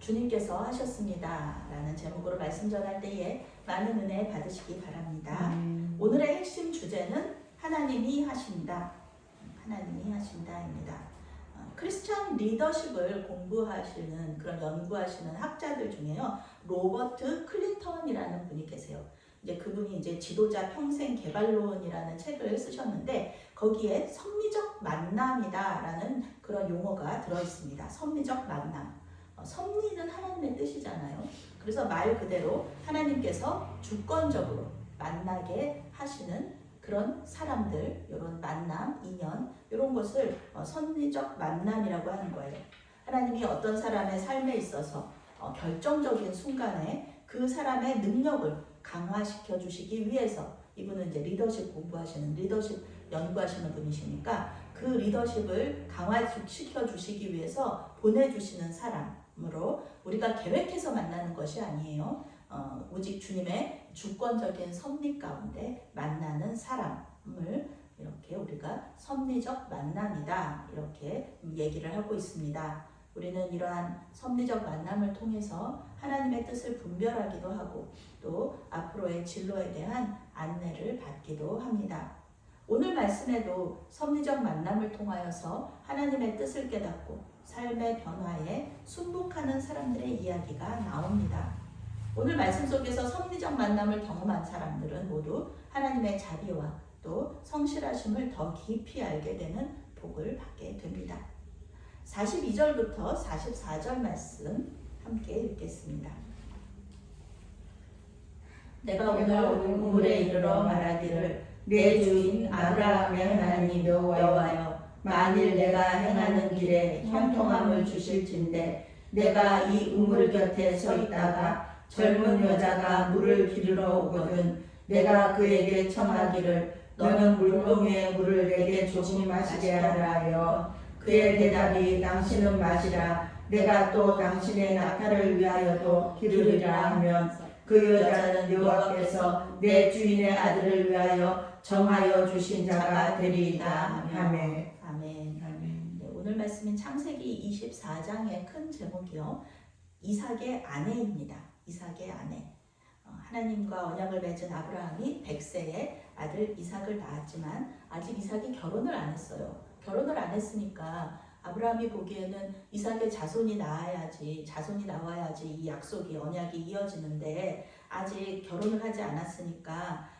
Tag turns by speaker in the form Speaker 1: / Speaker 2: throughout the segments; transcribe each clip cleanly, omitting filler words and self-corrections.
Speaker 1: 주님께서 하셨습니다 라는 제목으로 말씀 전할 때에 많은 은혜 받으시기 바랍니다. 오늘의 핵심 주제는 하나님이 하신다. 하나님이 하신다입니다. 크리스천 리더십을 공부하시는 그런 연구하시는 학자들 중에요. 로버트 클린턴이라는 분이 계세요. 이제 그분이 이제 지도자 평생 개발론이라는 책을 쓰셨는데 거기에 섭리적 만남이다라는 그런 용어가 들어 있습니다. 섭리적 만남. 섭리는 하나님의 뜻이잖아요. 그래서 말 그대로 하나님께서 주권적으로 만나게 하시는 그런 사람들, 이런 만남, 인연, 이런 것을 섭리적 만남이라고 하는 거예요. 하나님이 어떤 사람의 삶에 있어서 결정적인 순간에 그 사람의 능력을 강화시켜 주시기 위해서, 이분은 이제 리더십 공부하시는, 리더십 연구하시는 분이시니까 그 리더십을 강화시켜 주시기 위해서 보내주시는 사람으로 우리가 계획해서 만나는 것이 아니에요. 오직 주님의 주권적인 섭리 가운데 만나는 사람을 이렇게 우리가 섭리적 만남이다 이렇게 얘기를 하고 있습니다. 우리는 이러한 섭리적 만남을 통해서 하나님의 뜻을 분별하기도 하고 또 앞으로의 진로에 대한 안내를 받기도 합니다. 오늘 말씀에도 섭리적 만남을 통하여서 하나님의 뜻을 깨닫고 삶의 변화에 순복하는 사람들의 이야기가 나옵니다. 오늘 말씀 속에서 섭리적 만남을 경험한 사람들은 모두 하나님의 자비와 또 성실하심을 더 깊이 알게 되는 복을 받게 됩니다. 42절부터 44절 말씀 함께 읽겠습니다. 내가 오늘 우물에 이르러 말하기를 내 주인 아브라함의 하나님 여호와여, 만일 내가 행하는 길에 형통함을 주실진대 내가 이 우물 곁에 서 있다가 젊은 여자가 물을 기르러 오거든 내가 그에게 청하기를 너는 물동에 물을 내게 조금 마시게 하라 하여 그의 대답이 당신은 마시라 내가 또 당신의 낙타를 위하여도 기르리라 하면 그 여자는 여호와께서 내 주인의 아들을 위하여 정하여 주신 자가 되리이다. 아멘. 아멘. 아멘. 네, 오늘 말씀인 창세기 24장의 큰 제목이요. 이삭의 아내입니다. 이삭의 아내. 하나님과 언약을 맺은 아브라함이 100세에 아들 이삭을 낳았지만 아직 이삭이 결혼을 안 했어요. 결혼을 안 했으니까 아브라함이 보기에는 이삭의 자손이 나와야지 이 약속이 언약이 이어지는데 아직 결혼을 하지 않았으니까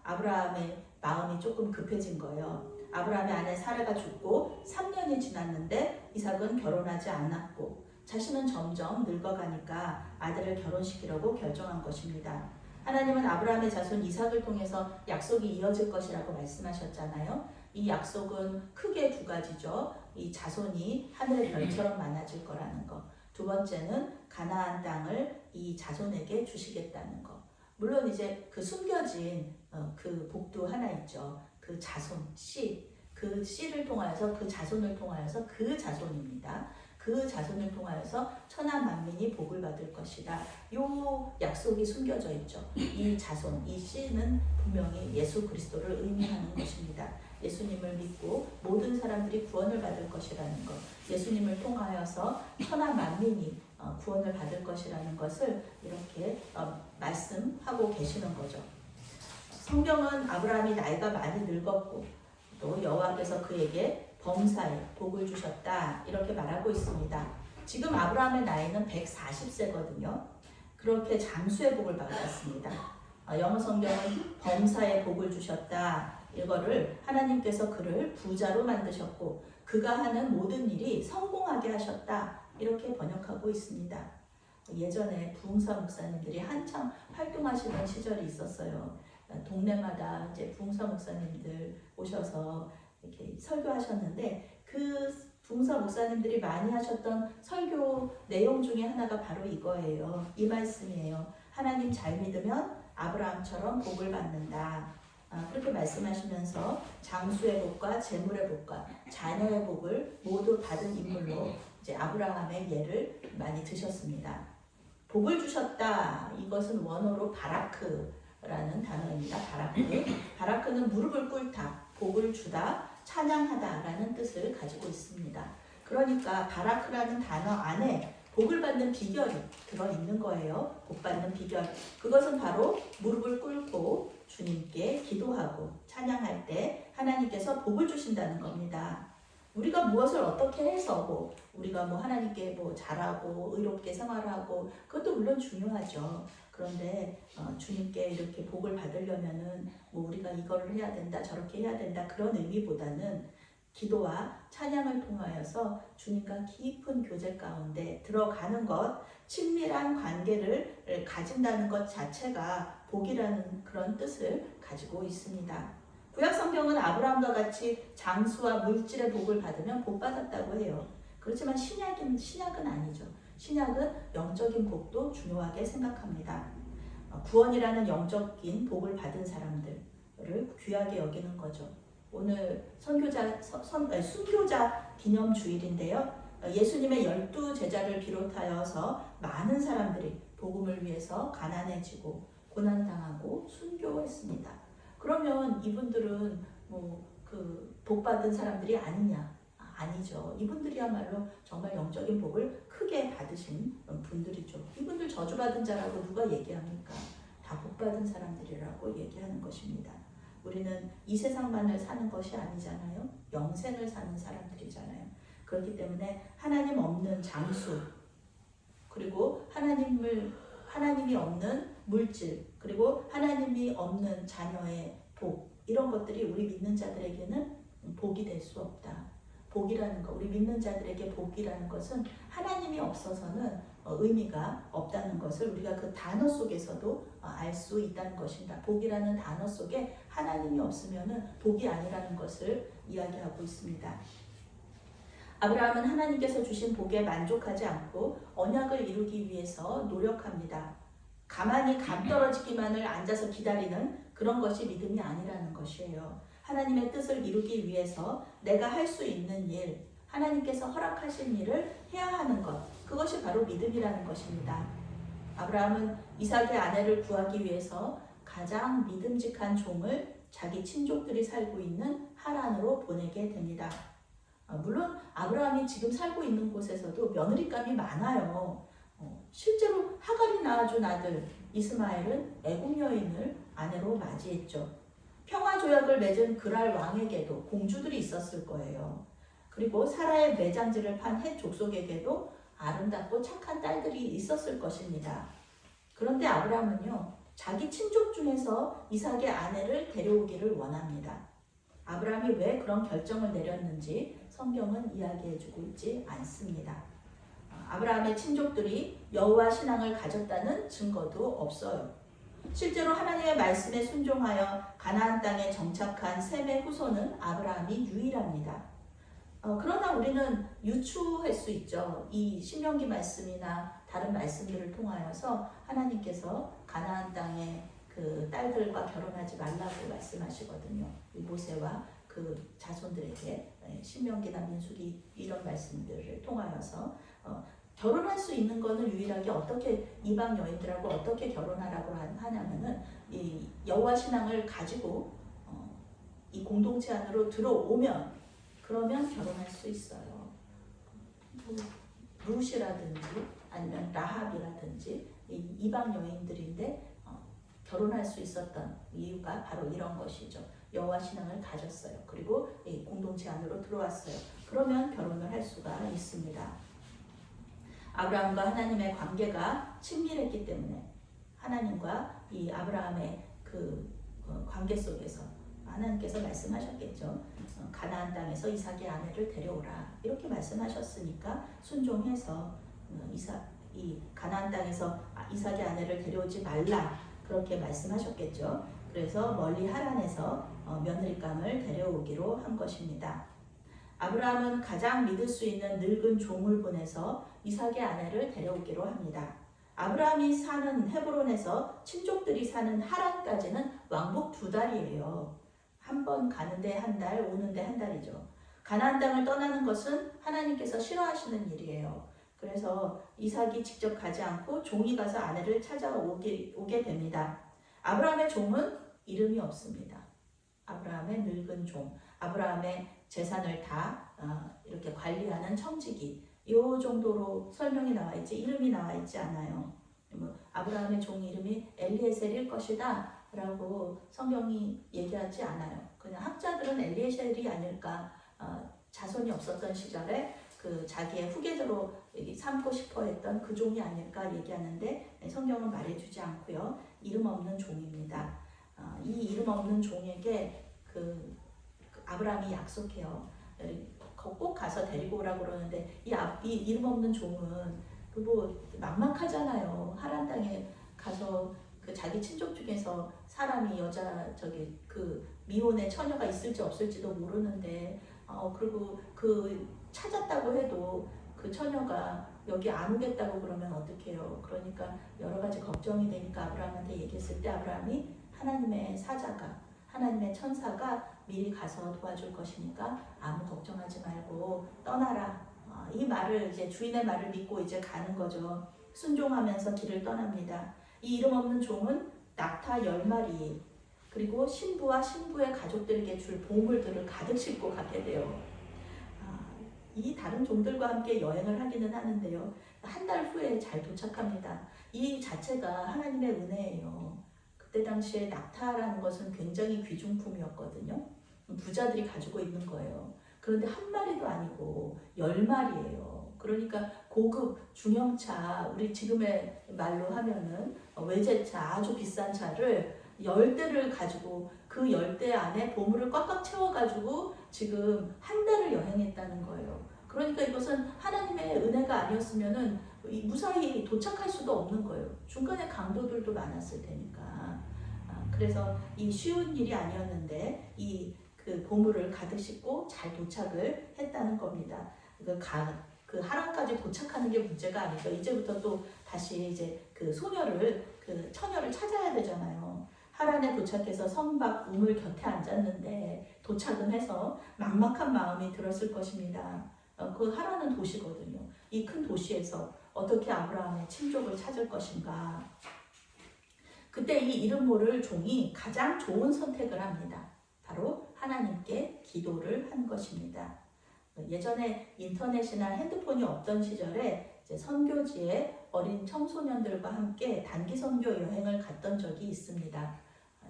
Speaker 1: 아브라함의 마음이 조금 급해진 거예요. 아브라함의 아내 사라가 죽고 3년이 지났는데 이삭은 결혼하지 않았고 자신은 점점 늙어가니까 아들을 결혼시키려고 결정한 것입니다. 하나님은 아브라함의 자손 이삭을 통해서 약속이 이어질 것이라고 말씀하셨잖아요. 이 약속은 크게 두 가지죠. 이 자손이 하늘의 별처럼 많아질 거라는 것. 두 번째는 가나안 땅을 이 자손에게 주시겠다는 것. 물론 이제 그 숨겨진 그 복도 하나 있죠. 그 자손, 씨. 그 씨를 통하여서 그 자손을 통하여서 그 자손입니다. 그 자손을 통하여서 천하 만민이 복을 받을 것이다. 요 약속이 숨겨져 있죠. 이 자손, 이 씨는 분명히 예수 그리스도를 의미하는 것입니다. 예수님을 믿고 모든 사람들이 구원을 받을 것이라는 것, 예수님을 통하여서 천하 만민이 구원을 받을 것이라는 것을 이렇게 말씀하고 계시는 거죠. 성경은 아브라함이 나이가 많이 늙었고 또 여호와께서 그에게 범사에 복을 주셨다 이렇게 말하고 있습니다. 지금 아브라함의 나이는 140세거든요. 그렇게 장수의 복을 받았습니다. 영어 성경은 범사에 복을 주셨다. 이거를 하나님께서 그를 부자로 만드셨고 그가 하는 모든 일이 성공하게 하셨다. 이렇게 번역하고 있습니다. 예전에 부흥사 목사님들이 한창 활동하시던 시절이 있었어요. 동네마다 이제 부흥사 목사님들 오셔서 이렇게 설교하셨는데 그 부흥사 목사님들이 많이 하셨던 설교 내용 중에 하나가 바로 이거예요. 이 말씀이에요. 하나님 잘 믿으면 아브라함처럼 복을 받는다. 그렇게 말씀하시면서 장수의 복과 재물의 복과 자녀의 복을 모두 받은 인물로 이제 아브라함의 예를 많이 드셨습니다. 복을 주셨다. 이것은 원어로 바라크라는 단어입니다. 바라크는 무릎을 꿇다, 복을 주다, 찬양하다 라는 뜻을 가지고 있습니다. 그러니까 바라크라는 단어 안에
Speaker 2: 복을 받는 비결이 들어있는 거예요. 복 받는 비결. 그것은 바로 무릎을 꿇고 주님께 기도하고 찬양할 때 하나님께서 복을 주신다는 겁니다. 우리가 무엇을 어떻게 해서 우리가 하나님께 잘하고 의롭게 생활하고 그것도 물론 중요하죠. 그런데 주님께 이렇게 복을 받으려면은 우리가 이거를 해야 된다 저렇게 해야 된다 그런 의미보다는 기도와 찬양을 통하여서 주님과 깊은 교제 가운데 들어가는 것, 친밀한 관계를 가진다는 것 자체가 복이라는 그런 뜻을 가지고 있습니다. 구약 성경은 아브라함과 같이 장수와 물질의 복을 받으면 복 받았다고 해요. 그렇지만 신약은 아니죠. 신약은 영적인 복도 중요하게 생각합니다. 구원이라는 영적인 복을 받은 사람들을 귀하게 여기는 거죠. 오늘 순교자 기념 주일인데요. 예수님의 12 제자를 비롯하여서 많은 사람들이 복음을 위해서 가난해지고 고난당하고 순교했습니다. 그러면 이분들은 복 받은 사람들이 아니냐? 아니죠. 이분들이야말로 정말 영적인 복을 크게 받으신 분들이죠. 이분들 저주받은 자라고 누가 얘기합니까? 다 복 받은 사람들이라고 얘기하는 것입니다. 우리는 이 세상만을 사는 것이 아니잖아요. 영생을 사는 사람들이잖아요. 그렇기 때문에 하나님 없는 장수, 그리고 하나님이 없는 물질, 그리고 하나님이 없는 자녀의 복, 이런 것들이 우리 믿는 자들에게는 복이 될 수 없다. 복이라는 것, 우리 믿는 자들에게 복이라는 것은 하나님이 없어서는 의미가 없다는 것을 우리가 그 단어 속에서도 알 수 있다는 것입니다. 복이라는 단어 속에 하나님이 없으면은 복이 아니라는 것을 이야기하고 있습니다. 아브라함은 하나님께서 주신 복에 만족하지 않고 언약을 이루기 위해서 노력합니다. 가만히 감 떨어지기만을 앉아서 기다리는 그런 것이 믿음이 아니라는 것이에요. 하나님의 뜻을 이루기 위해서 내가 할 수 있는 일, 하나님께서 허락하신 일을 해야 하는 것, 그것이 바로 믿음이라는 것입니다. 아브라함은 이삭의 아내를 구하기 위해서 가장 믿음직한 종을 자기 친족들이 살고 있는 하란으로 보내게 됩니다. 물론 아브라함이 지금 살고 있는 곳에서도 며느리감이 많아요. 실제로 하갈이 낳아준 아들 이스마엘은 애굽 여인을 아내로 맞이했죠. 평화조약을 맺은 그랄 왕에게도 공주들이 있었을 거예요. 그리고 사라의 매장지를 판 헷 족속에게도 아름답고 착한 딸들이 있었을 것입니다. 그런데 아브라함은요, 자기 친족 중에서 이삭의 아내를 데려오기를 원합니다. 아브라함이 왜 그런 결정을 내렸는지 성경은 이야기해주고 있지 않습니다. 아브라함의 친족들이 여호와 신앙을 가졌다는 증거도 없어요. 실제로 하나님의 말씀에 순종하여 가나안 땅에 정착한 셈의 후손은 아브라함이 유일합니다. 그러나 우리는 유추할 수 있죠. 이 신명기 말씀이나 다른 말씀들을 통하여서 하나님께서 가나안 땅의 그 딸들과 결혼하지 말라고 말씀하시거든요. 모세와 그 자손들에게 신명기나 민수기 이런 말씀들을 통하여서 결혼할 수 있는 거는 유일하게 어떻게 이방 여인들하고 어떻게 결혼하라고 하냐면은 이 여호와 신앙을 가지고 이 공동체 안으로 들어오면 그러면 결혼할 수 있어요. 룻이라든지 아니면 라합이라든지 이방 여인들인데 결혼할 수 있었던 이유가 바로 이런 것이죠. 여호와 신앙을 가졌어요. 그리고 공동체 안으로 들어왔어요. 그러면 결혼을 할 수가 있습니다. 아브라함과 하나님의 관계가 친밀했기 때문에 하나님과 이 아브라함의 그 관계 속에서 하나님께서 말씀하셨겠죠. 가나안 땅에서 이삭의 아내를 데려오라 이렇게 말씀하셨으니까 순종해서 이 가나안 땅에서 이삭의 아내를 데려오지 말라 그렇게 말씀하셨겠죠. 그래서 멀리 하란에서 며느리감을 데려오기로 한 것입니다. 아브라함은 가장 믿을 수 있는 늙은 종을 보내서 이삭의 아내를 데려오기로 합니다. 아브라함이 사는 헤브론에서 친족들이 사는 하란까지는 왕복 2달이에요. 한 번 가는데 한 달, 오는데 한 달이죠. 가나안 땅을 떠나는 것은 하나님께서 싫어하시는 일이에요. 그래서 이삭이 직접 가지 않고 종이 가서 아내를 찾아오게 됩니다. 아브라함의 종은 이름이 없습니다. 아브라함의 늙은 종, 아브라함의 재산을 다 이렇게 관리하는 청지기, 이 정도로 설명이 나와 있지 이름이 나와 있지 않아요. 뭐 아브라함의 종 이름이 엘리에셀일 것이다 라고 성경이 얘기하지 않아요. 그냥 학자들은 엘리에셀이 아닐까, 자손이 없었던 시절에 그 자기의 후계자로 삼고 싶어 했던 그 종이 아닐까 얘기하는데 성경은 말해주지 않고요. 이름 없는 종입니다. 이 이름 없는 종에게 그 아브라함이 약속해요. 꼭 가서 데리고 오라고 그러는데 이 이름 없는 종은 그 뭐 막막하잖아요. 하란 땅에 가서 그 자기 친족 중에서 사람이 여자 그 미혼의 처녀가 있을지 없을지도 모르는데 그리고 그 찾았다고 해도 그 처녀가 여기 안 오겠다고 그러면 어떡해요. 그러니까 여러 가지 걱정이 되니까 아브라함한테 얘기했을 때 아브라함이 하나님의 사자가 하나님의 천사가 미리 가서 도와줄 것이니까 아무 걱정하지 말고 떠나라. 이 말을 이제 주인의 말을 믿고 이제 가는 거죠. 순종하면서 길을 떠납니다. 이 이름 없는 종은 낙타 10마리 그리고 신부와 신부의 가족들에게 줄 보물들을 가득 싣고 가게 돼요. 이 다른 종들과 함께 여행을 하기는 하는데요. 한 달 후에 잘 도착합니다. 이 자체가 하나님의 은혜예요. 그때 당시에 낙타라는 것은 굉장히 귀중품이었거든요. 부자들이 가지고 있는 거예요. 그런데 한 마리도 아니고 10마리예요. 그러니까 고급 중형차, 우리 지금의 말로 하면은 외제차, 아주 비싼 차를 10대를 가지고 그 10대 안에 보물을 꽉꽉 채워가지고 지금 한 달을 여행했다는 거예요. 그러니까 이것은 하나님의 은혜가 아니었으면은 무사히 도착할 수도 없는 거예요. 중간에 강도들도 많았을 테니까. 그래서 이 쉬운 일이 아니었는데 그 보물을 가득 싣고 잘 도착을 했다는 겁니다. 그 하란까지 도착하는 게 문제가 아니죠. 이제부터 또 다시 이제 그 처녀를 찾아야 되잖아요. 하란에 도착해서 성 밖 우물 곁에 앉았는데 도착은 해서 막막한 마음이 들었을 것입니다. 그 하란은 도시거든요. 이 큰 도시에서 어떻게 아브라함의 친족을 찾을 것인가. 그때 이 이름 모를 종이 가장 좋은 선택을 합니다. 바로 하나님께 기도를 한 것입니다. 예전에 인터넷이나 핸드폰이 없던 시절에 이제 선교지에 어린 청소년들과 함께 단기 선교 여행을 갔던 적이 있습니다.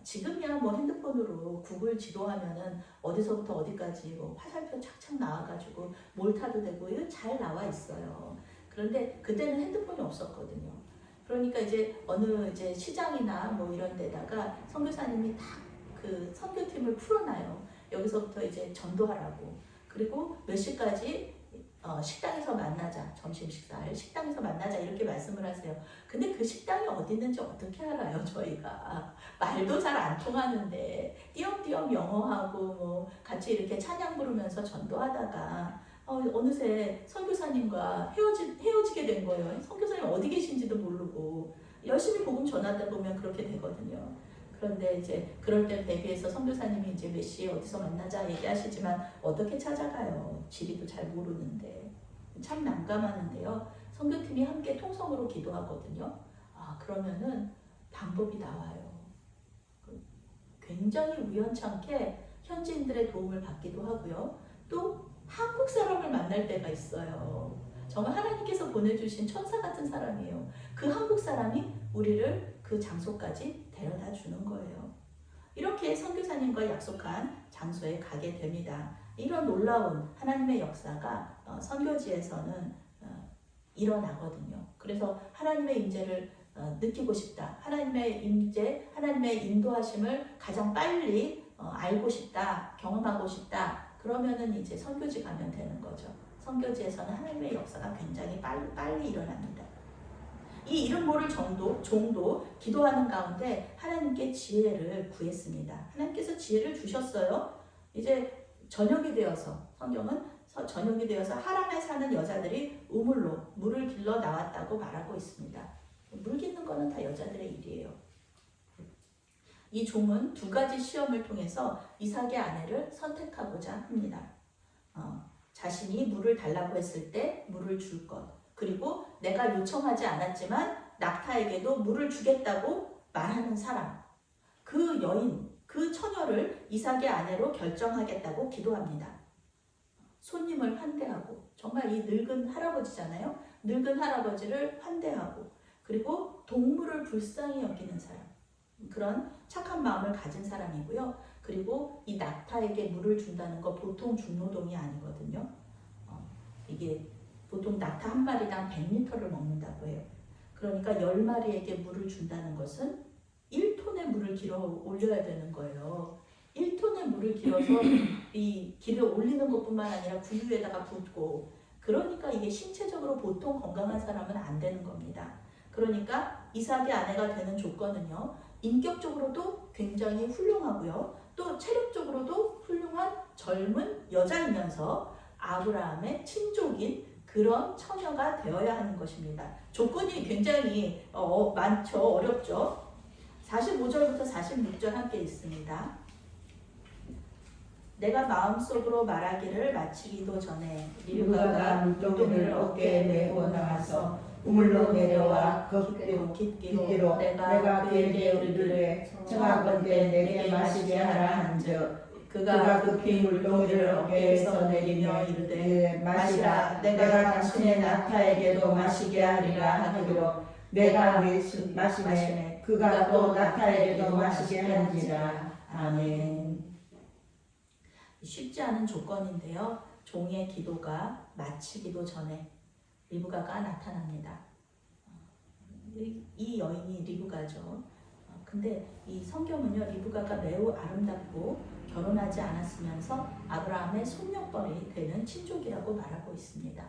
Speaker 2: 지금이야 뭐 핸드폰으로 구글 지도하면은 어디서부터 어디까지 뭐 화살표 착착 나와가지고 뭘 타도 되고 이거 잘 나와 있어요. 그런데 그때는 핸드폰이 없었거든요. 그러니까 이제 어느 이제 시장이나 뭐 이런 데다가 선교사님이 딱 그 선교팀을 풀어놔요. 여기서부터 이제 전도하라고. 그리고 몇 시까지 식당에서 만나자. 점심 식사를 식당에서 만나자 이렇게 말씀을 하세요. 근데 그 식당이 어디 있는지 어떻게 알아요? 저희가 말도 잘 안 통하는데 띄엄띄엄 영어하고 뭐 같이 이렇게 찬양 부르면서 전도하다가 어느새 선교사님과 헤어지게 된 거예요. 선교사님 어디 계신지도 모르고 열심히 복음 전하다 보면 그렇게 되거든요. 그런데 이제 그럴 때 대비해서 선교사님이 이제 몇 시에 어디서 만나자 얘기하시지만 어떻게 찾아가요? 지리도 잘 모르는데 참 난감하는데요. 선교팀이 함께 통성으로 기도하거든요. 그러면은 방법이 나와요. 굉장히 우연찮게 현지인들의 도움을 받기도 하고요. 또 한국 사람을 만날 때가 있어요. 정말 하나님께서 보내주신 천사 같은 사람이에요. 그 한국 사람이 우리를 그 장소까지 데려다 주는 거예요. 이렇게 선교사님과 약속한 장소에 가게 됩니다. 이런 놀라운 하나님의 역사가 선교지에서는 일어나거든요. 그래서 하나님의 임재를 느끼고 싶다. 하나님의 임재, 하나님의 인도하심을 가장 빨리 알고 싶다, 경험하고 싶다. 그러면은 이제 선교지 가면 되는 거죠. 선교지에서는 하나님의 역사가 굉장히 빨리 일어납니다. 이 이름 모를 종도 기도하는 가운데 하나님께 지혜를 구했습니다. 하나님께서 지혜를 주셨어요. 이제 저녁이 되어서 성경은 저녁이 되어서 하란에 사는 여자들이 우물로 물을 길러 나왔다고 말하고 있습니다. 물 깃는 거는 다 여자들의 일이에요. 이 종은 두 가지 시험을 통해서 이삭의 아내를 선택하고자 합니다. 자신이 물을 달라고 했을 때 물을 줄 것, 그리고 내가 요청하지 않았지만 낙타에게도 물을 주겠다고 말하는 사람, 그 여인, 그 처녀를 이삭의 아내로 결정하겠다고 기도합니다. 손님을 환대하고 정말 이 늙은 할아버지잖아요. 늙은 할아버지를 환대하고 그리고 동물을 불쌍히 여기는 사람, 그런 착한 마음을 가진 사람이고요. 그리고 이 낙타에게 물을 준다는 거 보통 중노동이 아니거든요. 이게 보통 낙타 한 마리당 100리터를 먹는다고 해요. 그러니까 10마리에게 물을 준다는 것은 1톤의 물을 길어 올려야 되는 거예요. 1톤의 물을 길어서 이 길을 올리는 것뿐만 아니라 구유에다가 붓고, 그러니까 이게 신체적으로 보통 건강한 사람은 안 되는 겁니다. 그러니까 이삭의 아내가 되는 조건은요, 인격적으로도 굉장히 훌륭하고요, 또 체력적으로도 훌륭한 젊은 여자이면서 아브라함의 친족인 그런 처녀가 되어야 하는 것입니다. 조건이 굉장히 많죠. 어렵죠. 45절부터 46절 함께 있습니다. 내가 마음속으로 말하기를 마치기도 전에
Speaker 1: 리브가가 물동이를 어깨에 메고 나가서 우물로 내려와 깊기로 내가 그에게 이르되 청하건대 내게 마시게 하라 한즉 그가 급히 물동이를 어깨에서 내리며 이르되 마시라. 내가 당신의 낙타에게도 마시게 하리라 하기로 내가 마시매 그가 또 낙타에게도 마시게 하는지라. 아멘.
Speaker 2: 쉽지 않은 조건인데요. 종의 기도가 마치기도 전에 리브가가 나타납니다. 이 여인이 리브가죠. 근데 이 성경은요, 리브가가 매우 아름답고 결혼하지 않았으면서 아브라함의 손녀뻘이 되는 친족이라고 말하고 있습니다.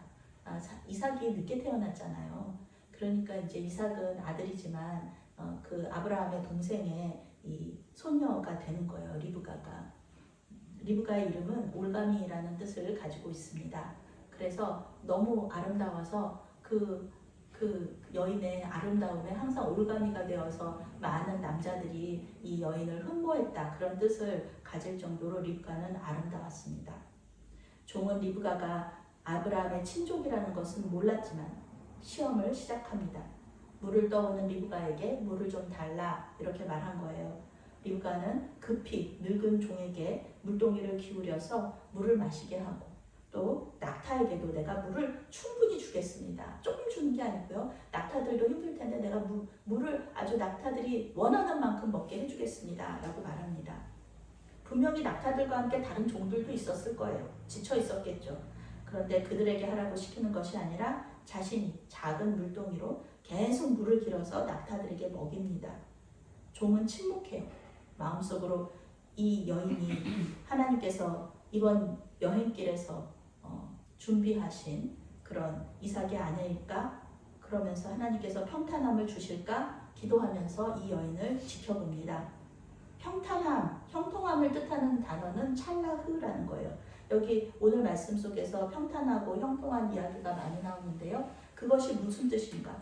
Speaker 2: 이삭이 늦게 태어났잖아요. 그러니까 이제 이삭은 아들이지만 그 아브라함의 동생의 이 손녀가 되는 거예요. 리브가의 이름은 올가미라는 뜻을 가지고 있습니다. 그래서 너무 아름다워서 그 여인의 아름다움에 항상 올가미가 되어서 많은 남자들이 이 여인을 흠모했다, 그런 뜻을 가질 정도로 리브가는 아름다웠습니다. 종은 리브가가 아브라함의 친족이라는 것은 몰랐지만 시험을 시작합니다. 물을 떠오는 리브가에게 물을 좀 달라, 이렇게 말한 거예요. 리브가는 급히 늙은 종에게 물동이를 기울여서 물을 마시게 하고, 또 낙타에게도 내가 물을 충분히 주겠습니다. 조금 주는 게 아니고요. 낙타들도 힘들 텐데 내가 물을 아주 낙타들이 원하는 만큼 먹게 해주겠습니다. 라고 말합니다. 분명히 낙타들과 함께 다른 종들도 있었을 거예요. 지쳐 있었겠죠. 그런데 그들에게 하라고 시키는 것이 아니라 자신이 작은 물동이로 계속 물을 길어서 낙타들에게 먹입니다. 종은 침묵해요. 마음속으로 이 여인이 하나님께서 이번 여행길에서 준비하신 그런 이삭의 아내일까? 그러면서 하나님께서 평탄함을 주실까? 기도하면서 이 여인을 지켜봅니다. 평탄함, 형통함을 뜻하는 단어는 찰라흐라는 거예요. 여기 오늘 말씀 속에서 평탄하고 형통한 이야기가 많이 나오는데요. 그것이 무슨 뜻인가?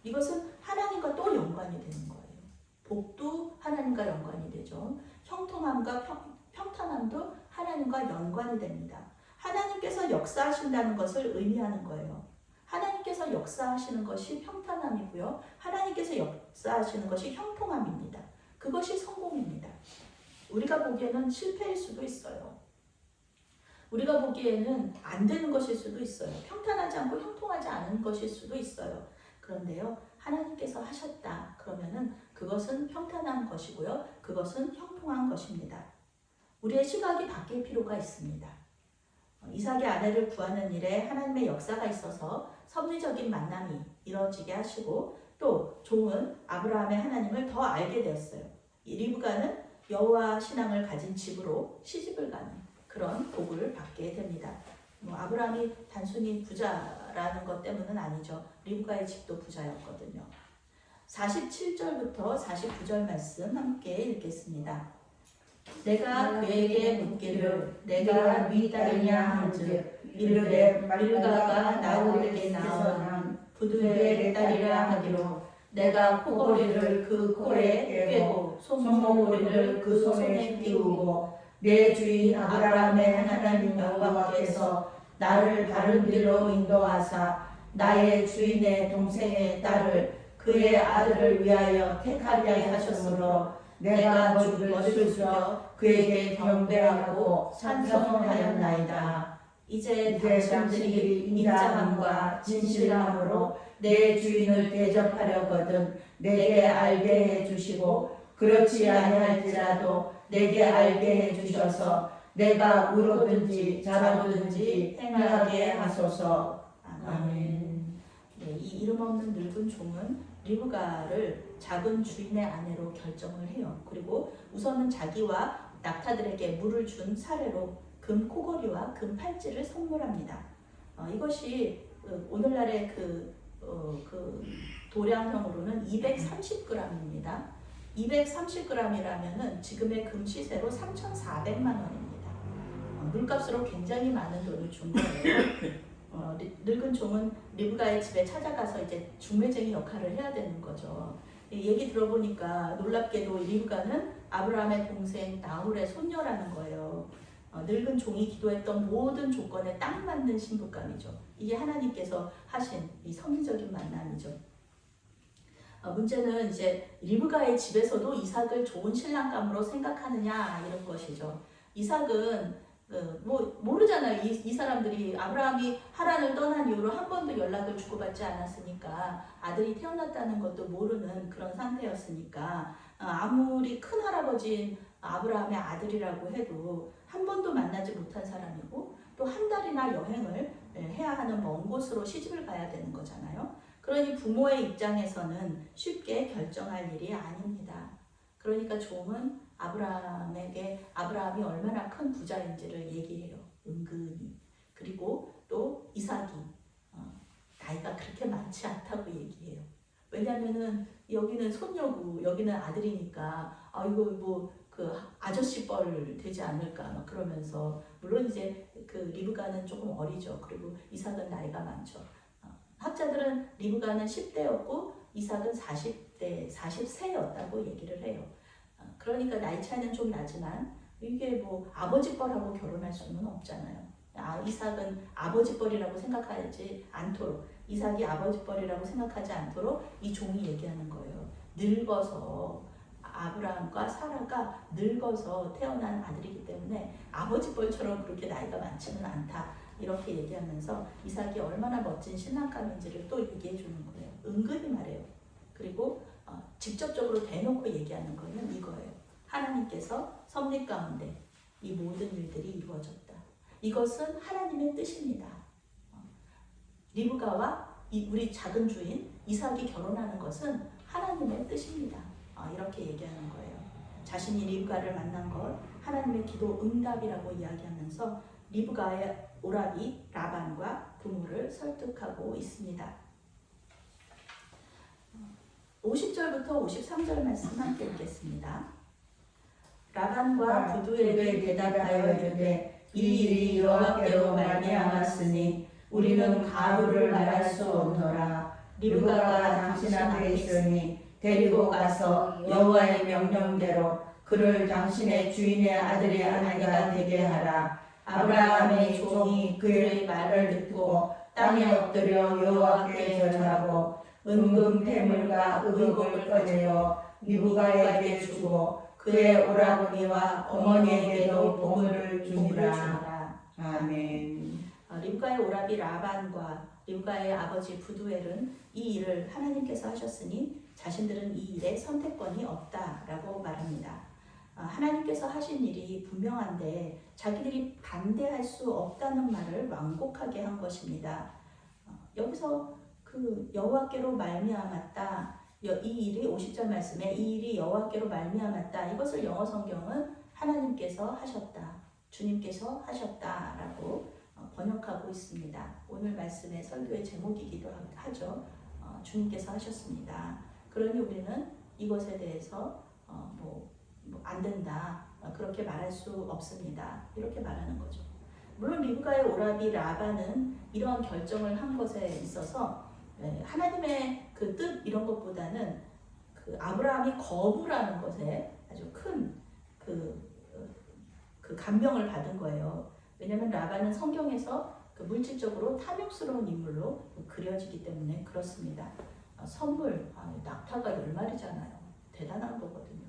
Speaker 2: 이것은 하나님과 또 연관이 되는 거예요. 복도 하나님과 연관이 되죠. 형통함과 평탄함도 하나님과 연관이 됩니다. 하나님께서 역사하신다는 것을 의미하는 거예요. 하나님께서 역사하시는 것이 평탄함이고요. 하나님께서 역사하시는 것이 형통함입니다. 그것이 성공입니다. 우리가 보기에는 실패일 수도 있어요. 우리가 보기에는 안 되는 것일 수도 있어요. 평탄하지 않고 형통하지 않은 것일 수도 있어요. 그런데요, 하나님께서 하셨다 그러면은 그것은 평탄한 것이고요, 그것은 형통한 것입니다. 우리의 시각이 바뀔 필요가 있습니다. 이삭의 아내를 구하는 일에 하나님의 역사가 있어서 섭리적인 만남이 이루어지게 하시고, 또 종은 아브라함의 하나님을 더 알게 되었어요. 리브가는 여호와 신앙을 가진 집으로 시집을 가는 그런 복을 받게 됩니다. 아브라함이 단순히 부자라는 것 때문은 아니죠. 리브가의 집도 부자였거든요. 47절부터 49절 말씀 함께 읽겠습니다. 내가 그에게 묻기를 내가 네 딸이냐 한즉 이르되 밀가가 나홀에게 낳은 부두엘의 딸이라 하기로 내가 코고리를 그 코에 꿰고 손모고리를 그 손에 띄우고 내 주인 아브라함의 하나님 여호와께서 나를 바른 길로 인도하사 나의 주인의 동생의 딸을 그의 아들을 위하여 택하게 하셨으므로 내가 머리를 숙여 그에게 경배하고 찬송하였나이다. 이제
Speaker 1: 이제 당신들이 인자함과 진실함으로 내 주인을 대접하려거든 내게 알게 해 주시고 그렇지 아니할지라도 내게 알게 해 주셔서 내가 의로든지 잘하든지 행하게 하소서. 아멘.
Speaker 2: 네, 이 이름 없는 늙은 종은 리브가를 작은 주인의 아내로 결정을 해요. 그리고 우선은 자기와 낙타들에게 물을 준 사례로 금 코걸이와 금 팔찌를 선물합니다. 이것이 오늘날의 그 도량형으로는 230g입니다. 230g이라면은 지금의 금 시세로 3,400만 원입니다. 물값으로 굉장히 많은 돈을 준 거예요. 늙은 종은 리브가의 집에 찾아가서 이제 중매쟁이 역할을 해야 되는 거죠. 얘기 들어보니까 놀랍게도 리브가는 아브라함의 동생 나홀의 손녀라는 거예요. 늙은 종이 기도했던 모든 조건에 딱 맞는 신부감이죠. 이게 하나님께서 하신 이 섭리적인 만남이죠. 문제는 이제 리브가의 집에서도 이삭을 좋은 신랑감으로 생각하느냐 이런 것이죠. 이삭은 모르잖아요. 이 사람들이 아브라함이 하란을 떠난 이후로 한 번도 연락을 주고받지 않았으니까 아들이 태어났다는 것도 모르는 그런 상태였으니까 아무리 큰 할아버지인 아브라함의 아들이라고 해도 한 번도 만나지 못한 사람이고 또 한 달이나 여행을 해야 하는 먼 곳으로 시집을 가야 되는 거잖아요. 그러니 부모의 입장에서는 쉽게 결정할 일이 아닙니다. 그러니까 종은 아브라함이 얼마나 큰 부자인지를 얘기해요. 은근히. 그리고 또 이삭이 나이가 그렇게 많지 않다고 얘기해요. 왜냐면은 여기는 손녀고 여기는 아들이니까 이거 뭐 그 아저씨 뻘 되지 않을까 막 그러면서 물론 이제 그 리브가는 조금 어리죠. 그리고 이삭은 나이가 많죠. 학자들은 리브가는 10대였고 이삭은 40세였다고 얘기를 해요. 그러니까 나이 차이는 좀 나지만 이게 뭐 아버지 뻘하고 결혼할 수는 없잖아요. 이삭은 아버지 뻘이라고 생각하지 않도록 이삭이 아버지 뻘이라고 생각하지 않도록 이 종이 얘기하는 거예요. 늙어서 아브라함과 사라가 늙어서 태어난 아들이기 때문에 아버지 뻘처럼 그렇게 나이가 많지는 않다. 이렇게 얘기하면서 이삭이 얼마나 멋진 신랑감인지를 또 얘기해 주는 거예요. 은근히 말해요. 그리고 직접적으로 대놓고 얘기하는 거는 이거예요. 하나님께서 섭리 가운데 이 모든 일들이 이루어졌다. 이것은 하나님의 뜻입니다. 리브가와 우리 작은 주인 이삭이 결혼하는 것은 하나님의 뜻입니다. 이렇게 얘기하는 거예요. 자신이 리브가를 만난 것 하나님의 기도 응답이라고 이야기하면서 리브가의 오라비 라반과 부모를 설득하고 있습니다. 50절부터 53절 말씀 함께 읽겠습니다. 라반과 부두엘이
Speaker 1: 대답하여 이르되 이 일이 여호와께로 말미암았으니 우리는 가부를 말할 수 없노라. 리브가가 당신 앞에 있으니 데리고 가서 여호와의 명령대로 그를 당신의 주인의 아들의 아내가 되게 하라. 아브라함의 종이 그의 말을 듣고 땅에 엎드려 여호와께 절하고 은금 태물과 의복을 꺼내어 리브가에게 주고 그의 오라버니와 어머니에게도 보물을 주니라. 아멘.
Speaker 2: 리브가의 오라비 라반과 리브가의 아버지 부두엘은 이 일을 하나님께서 하셨으니 자신들은 이 일에 선택권이 없다라고 말합니다. 하나님께서 하신 일이 분명한데 자기들이 반대할 수 없다는 말을 완곡하게 한 것입니다. 여기서 그 여호와께로 말미암았다. 이 일이 50절 말씀에 이 일이 여호와께로 말미암았다. 이것을 영어 성경은 하나님께서 하셨다. 주님께서 하셨다라고 번역하고 있습니다. 오늘 말씀의 설교의 제목이기도 하죠. 주님께서 하셨습니다. 그러니 우리는 이것에 대해서 안 된다. 그렇게 말할 수 없습니다. 이렇게 말하는 거죠. 물론 리브가의 오라비 라반은 이러한 결정을 한 것에 있어서 하나님의 그 뜻 이런 것보다는 그 아브라함이 거부라는 것에 아주 큰 그 감명을 받은 거예요. 왜냐하면 라반은 성경에서 그 물질적으로 탐욕스러운 인물로 그려지기 때문에 그렇습니다. 선물, 낙타가 10마리잖아요. 대단한 거거든요.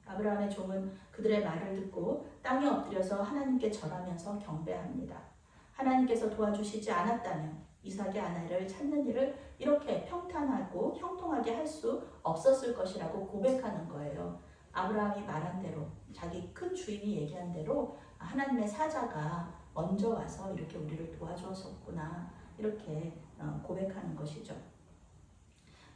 Speaker 2: 아브라함의 종은 그들의 말을 듣고 땅에 엎드려서 하나님께 절하면서 경배합니다. 하나님께서 도와주시지 않았다면 이삭의 아내를 찾는 일을 이렇게 평탄하고 형통하게 할 수 없었을 것이라고 고백하는 거예요. 아브라함이 말한 대로, 자기 큰 주인이 얘기한 대로 하나님의 사자가 먼저 와서 이렇게 우리를 도와주었구나, 이렇게 고백하는 것이죠.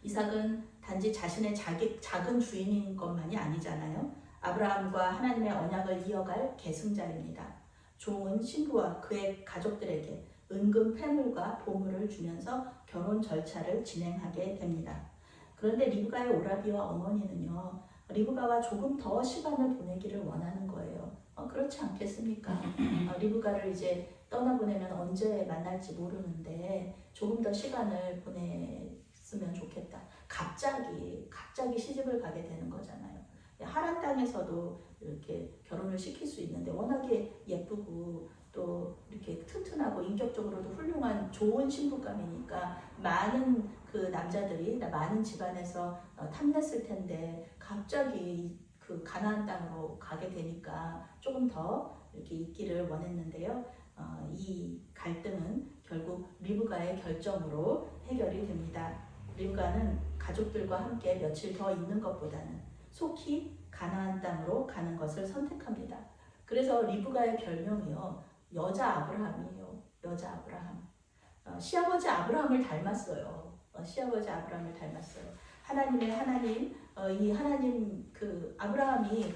Speaker 2: 이삭은 단지 자신의 작은 주인인 것만이 아니잖아요. 아브라함과 하나님의 언약을 이어갈 계승자입니다. 종은 신부와 그의 가족들에게 은금 패물과 보물을 주면서 결혼 절차를 진행하게 됩니다. 그런데 리브가의 오라비와 어머니는요, 리브가와 조금 더 시간을 보내기를 원하는 거예요. 그렇지 않겠습니까? 리브가를 이제 떠나보내면 언제 만날지 모르는데 조금 더 시간을 보냈으면 좋겠다. 갑자기 시집을 가게 되는 거잖아요. 하란 땅에서도 이렇게 결혼을 시킬 수 있는데 워낙에 예쁘고 또 이렇게 튼튼하고 인격적으로도 훌륭한 좋은 신부감이니까 많은 그 남자들이 많은 집안에서 탐냈을 텐데 갑자기 그 가나안 땅으로 가게 되니까 조금 더 이렇게 있기를 원했는데요. 이 갈등은 결국 리브가의 결정으로 해결이 됩니다. 리브가는 가족들과 함께 며칠 더 있는 것보다는 속히 가나안 땅으로 가는 것을 선택합니다. 그래서 리브가의 별명이요, 여자 아브라함이에요. 여자 아브라함. 시아버지 아브라함을 닮았어요. 하나님의 하나님, 이 하나님 그 아브라함이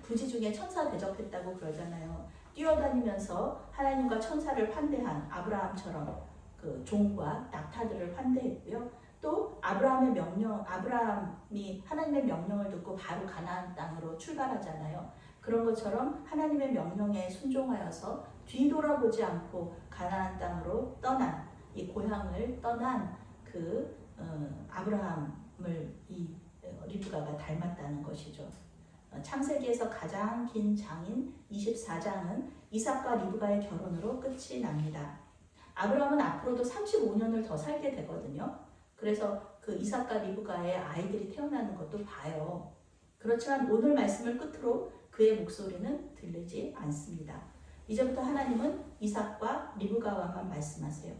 Speaker 2: 부지 중에 천사 대접했다고 그러잖아요. 뛰어다니면서 하나님과 천사를 환대한 아브라함처럼 그 종과 낙타들을 환대했고요. 또 아브라함이 하나님의 명령을 듣고 바로 가나안 땅으로 출발하잖아요. 그런 것처럼 하나님의 명령에 순종하여서 뒤돌아보지 않고 가나안 땅으로 떠난, 이 고향을 떠난 그 아브라함을 이 리브가가 닮았다는 것이죠. 창세기에서 가장 긴 장인 24장은 이삭과 리브가의 결혼으로 끝이 납니다. 아브라함은 앞으로도 35년을 더 살게 되거든요. 그래서 그 이삭과 리브가의 아이들이 태어나는 것도 봐요. 그렇지만 오늘 말씀을 끝으로 그의 목소리는 들리지 않습니다. 이제부터 하나님은 이삭과 리브가와만 말씀하세요.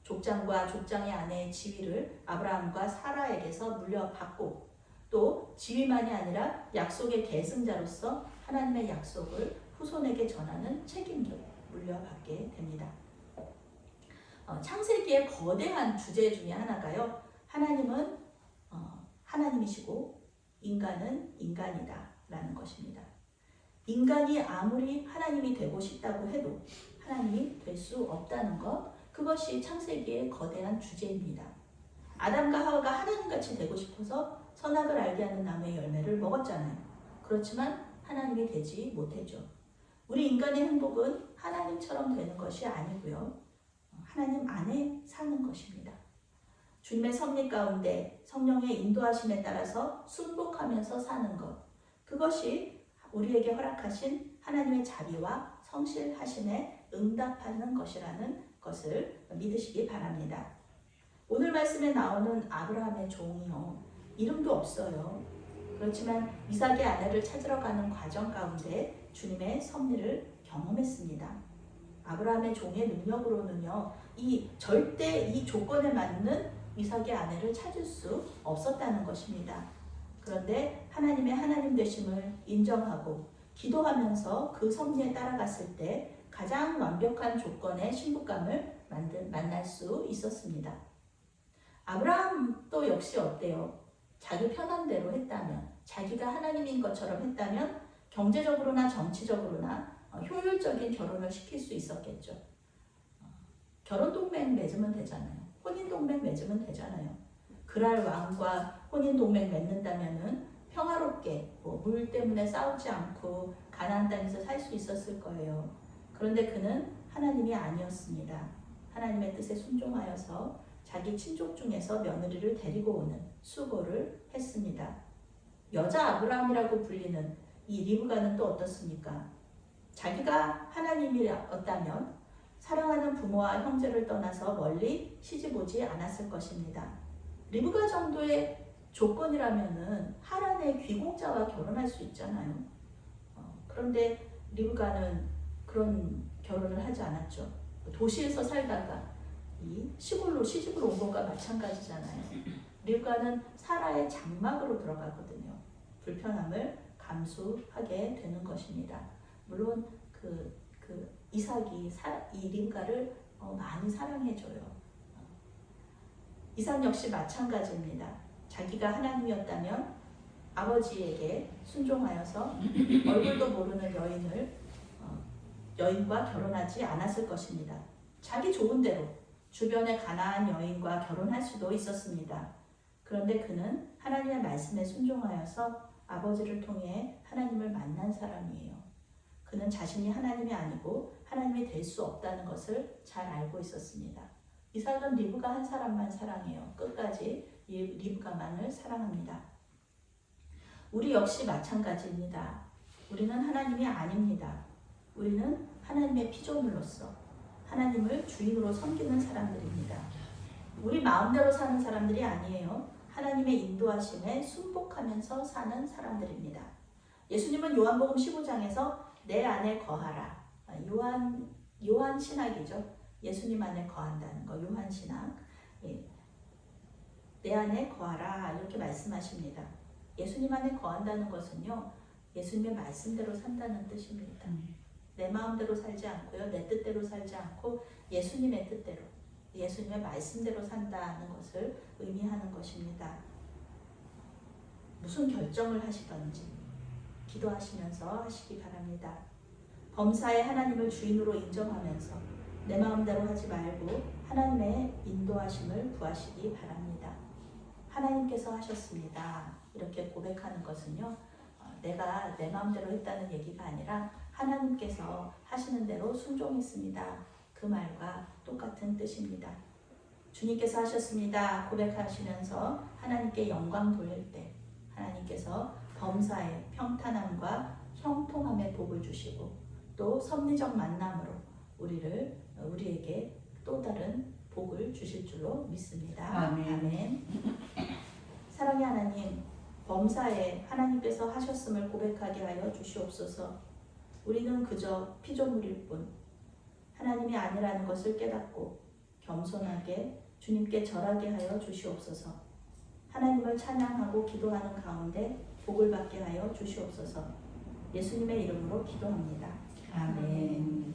Speaker 2: 족장과 족장의 아내의 지위를 아브라함과 사라에게서 물려받고 또 지위만이 아니라 약속의 계승자로서 하나님의 약속을 후손에게 전하는 책임도 물려받게 됩니다. 창세기의 거대한 주제 중에 하나가요, 하나님은 하나님이시고 인간은 인간이다 라는 것입니다. 인간이 아무리 하나님이 되고 싶다고 해도 하나님이 될 수 없다는 것, 그것이 창세기의 거대한 주제입니다. 아담과 하와가 하나님같이 되고 싶어서 선악을 알게 하는 나무의 열매를 먹었잖아요. 그렇지만 하나님이 되지 못했죠. 우리 인간의 행복은 하나님처럼 되는 것이 아니고요, 하나님 안에 사는 것입니다. 주님의 섭리 가운데 성령의 인도하심에 따라서 순복하면서 사는 것, 그것이 우리에게 허락하신 하나님의 자비와 성실하심에 응답하는 것이라는 것을 믿으시기 바랍니다. 오늘 말씀에 나오는 아브라함의 종이요, 이름도 없어요. 그렇지만 이삭의 아내를 찾으러 가는 과정 가운데 주님의 섭리를 경험했습니다. 아브라함의 종의 능력으로는요, 절대 이 조건에 맞는 이삭의 아내를 찾을 수 없었다는 것입니다. 그런데 하나님의 하나님 되심을 인정하고 기도하면서 그 섭리에 따라갔을 때 가장 완벽한 조건의 신부감을 만날 수 있었습니다. 아브라함도 역시 어때요? 자기 편한 대로 했다면, 자기가 하나님인 것처럼 했다면 경제적으로나 정치적으로나 효율적인 결혼을 시킬 수 있었겠죠. 결혼동맹 맺으면 되잖아요. 혼인동맹 맺으면 되잖아요. 그랄 왕과 혼인동맹 맺는다면은 평화롭게 물 때문에 싸우지 않고 가나안 땅에서 살 수 있었을 거예요. 그런데 그는 하나님이 아니었습니다. 하나님의 뜻에 순종하여서 자기 친족 중에서 며느리를 데리고 오는 수고를 했습니다. 여자 아브라함이라고 불리는 이 리브가는 또 어떻습니까? 자기가 하나님이었다면 사랑하는 부모와 형제를 떠나서 멀리 시집 오지 않았을 것입니다. 리브가 정도의 조건이라면은 하란의 귀공자와 결혼할 수 있잖아요. 그런데 리브가는 그런 결혼을 하지 않았죠. 도시에서 살다가 이 시골로 시집으로 온 것과 마찬가지잖아요. 립가는 사라의 장막으로 들어가거든요. 불편함을 감수하게 되는 것입니다. 물론 이삭이 이 립가를 많이 사랑해줘요. 이삭 역시 마찬가지입니다. 자기가 하나님이었다면 아버지에게 순종하여서 얼굴도 모르는 여인과 결혼하지 않았을 것입니다. 자기 좋은 대로 주변의 가나안 여인과 결혼할 수도 있었습니다. 그런데 그는 하나님의 말씀에 순종하여서 아버지를 통해 하나님을 만난 사람이에요. 그는 자신이 하나님이 아니고 하나님이 될 수 없다는 것을 잘 알고 있었습니다. 이삭은 리브가 한 사람만 사랑해요. 끝까지 리브가만을 사랑합니다. 우리 역시 마찬가지입니다. 우리는 하나님이 아닙니다. 우리는 하나님의 피조물로서 하나님을 주인으로 섬기는 사람들입니다. 우리 마음대로 사는 사람들이 아니에요. 하나님의 인도하심에 순복하면서 사는 사람들입니다. 예수님은 요한복음 15장에서 내 안에 거하라. 요한 신학이죠. 예수님 안에 거한다는 거, 요한 신학. 내 안에 거하라 이렇게 말씀하십니다. 예수님 안에 거한다는 것은요, 예수님의 말씀대로 산다는 뜻입니다. 내 마음대로 살지 않고요, 내 뜻대로 살지 않고 예수님의 뜻대로, 예수님의 말씀대로 산다는 것을 의미하는 것입니다. 무슨 결정을 하시던지 기도하시면서 하시기 바랍니다. 범사에 하나님을 주인으로 인정하면서 내 마음대로 하지 말고 하나님의 인도하심을 구하시기 바랍니다. 하나님께서 하셨습니다. 이렇게 고백하는 것은요, 내가 내 마음대로 했다는 얘기가 아니라 하나님께서 하시는 대로 순종했습니다. 그 말과 똑같은 뜻입니다. 주님께서 하셨습니다. 고백하시면서 하나님께 영광 돌릴 때 하나님께서 범사에 평탄함과 형통함의 복을 주시고 또 섭리적 만남으로 우리에게 또 다른 복을 주실 줄로 믿습니다. 아멘. 사랑의 하나님, 범사에 하나님께서 하셨음을 고백하게 하여 주시옵소서. 우리는 그저 피조물일 뿐 하나님이 아니라는 것을 깨닫고 겸손하게 주님께 절하게 하여 주시옵소서. 하나님을 찬양하고 기도하는 가운데 복을 받게 하여 주시옵소서. 예수님의 이름으로 기도합니다. 아멘.